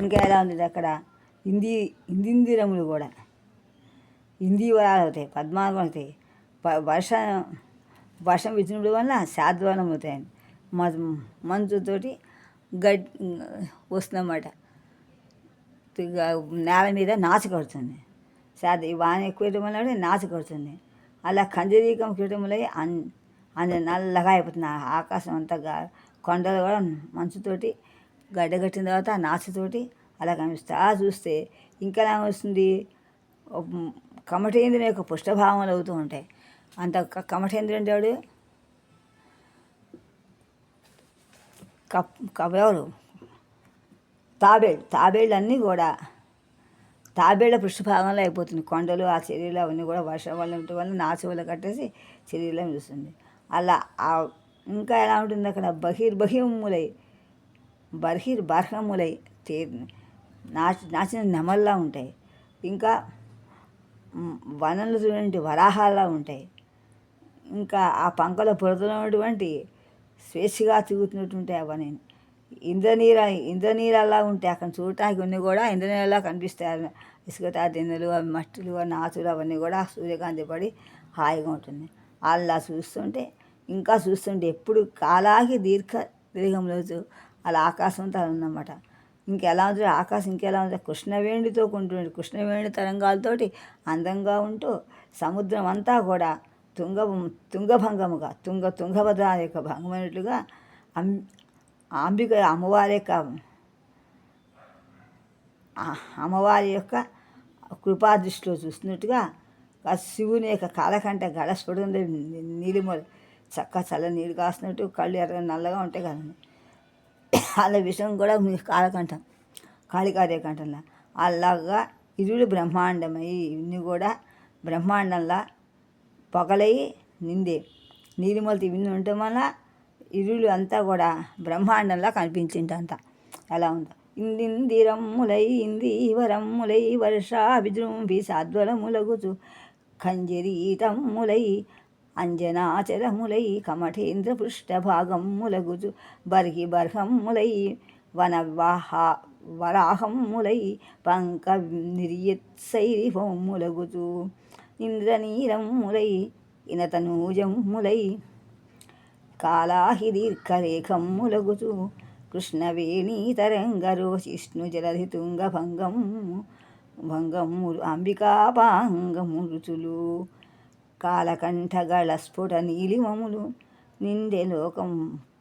ఇంకా ఎలా ఉంది అక్కడ ఇందిందిరములు కూడా ఇందీవరాలు అవుతాయి, పద్మాలు అవుతాయి. వర్షం ఇచ్చినప్పుడు వల్ల శాద్వానం అవుతాయండి. మంచుతోటి వస్తుందన్నమాట. నేల మీద నాచు కడుతుంది. వాన ఎక్కువ వేయడం వల్ల నాచు కడుతుంది. అలా కంజరీకం చేయడం వల్ల నల్లగా అయిపోతుంది ఆకాశం అంతా. కొండలు కూడా మంచుతోటి గడ్డగట్టిన తర్వాత ఆ నాచుతోటి అలా కనిపిస్తుంది. అలా చూస్తే ఇంకా ఎలా వస్తుంది, కమఠేంద్రుని యొక్క పుష్టభావనలు అవుతూ ఉంటాయి. అంత కమఠేంద్రుడు అంటే ఎవరు, తాబేళ్ళు అన్నీ కూడా తాబేళ్ల పృష్ఠభాగంలో అయిపోతుంది. కొండలు ఆ చర్యలు అవన్నీ కూడా వర్షం వల్ల ఉండటం వల్ల నాచు వల్ల కట్టేసి చర్యలో చూస్తుంది. అలా ఇంకా ఎలా ఉంటుంది అక్కడ, బర్హములై నాచిన నెమల్లా ఉంటాయి. ఇంకా వనంలో చూడండి వరాహాల్లా ఉంటాయి. ఇంకా ఆ పంకలో బురదలో ఉన్నటువంటి స్వేచ్ఛగా తిరుగుతున్నట్టుంటాయి. అవన్నీ ఇంద్రనీరల్లా ఉంటాయి. అక్కడ చూడటానికి ఇవన్నీ కూడా ఇంద్రనీరల్లా కనిపిస్తాయి. ఇసుక దిన్నెలు, మట్టిలు, నాచులు అవన్నీ కూడా సూర్యకాంతి పడి హాయిగా ఉంటుంది. అలా చూస్తుంటే ఎప్పుడు కాలాకి దీర్ఘంలో అలా ఆకాశంతో ఉందన్నమాట. ఇంకెలా ఉంటుంది ఆకాశం, ఇంకెలా ఉంటుంది కృష్ణవేణితో కొంటుంది. కృష్ణవేణి తరంగాలతోటి అందంగా ఉంటూ సముద్రం అంతా కూడా తుంగభంగముగా తుంగభద్ర యొక్క భంగమైనట్లుగా అమ్మవారి యొక్క కృపాదృష్టిలో చూస్తున్నట్టుగా శివుని యొక్క కాలకంట గడస్ఫుటంలో నీలిమ చల్ల నీళ్ళు కాస్తున్నట్టు కళ్ళు ఎర్ర నల్లగా ఉంటాయి కదండి. అలా విషయం కూడా కాళికాదే కంఠంలా అలాగా ఇరుడు బ్రహ్మాండమై ఇవన్నీ కూడా బ్రహ్మాండంలా పొగలై నిందే నీలిమలతో ఇవన్నీ ఉండటం వల్ల ఇరులు అంతా కూడా బ్రహ్మాండంలా కనిపించిందంతా. ఎలా ఉందో ఇందిరమ్ములై ఇందీవరమ్ములై వర్షాభిజృంభి సాద్వలములగుచు కంజరీటమ్ములై అంజనాచలములై కమఠేంద్ర పృష్ఠభాగమ్ములగుచు బర్హమ్ములై వరాహమ్ములై పంక నిర్యత్సైరిభములగుచు ఇంద్రనీరమ్ములై ఇనతనూజమ్ములై కాలాహి దీర్ఘరేఖమ్ములగుచు కృష్ణవేణీ తరంగరోచిష్ణు జలధి భంగములు అంబికాపాంగమురుచులు కాలకంఠగళ స్ఫుట నీలిమములు నిండే లోకం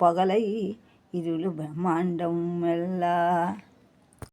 పొగలై ఇరులు బ్రహ్మాండం మెల్లా.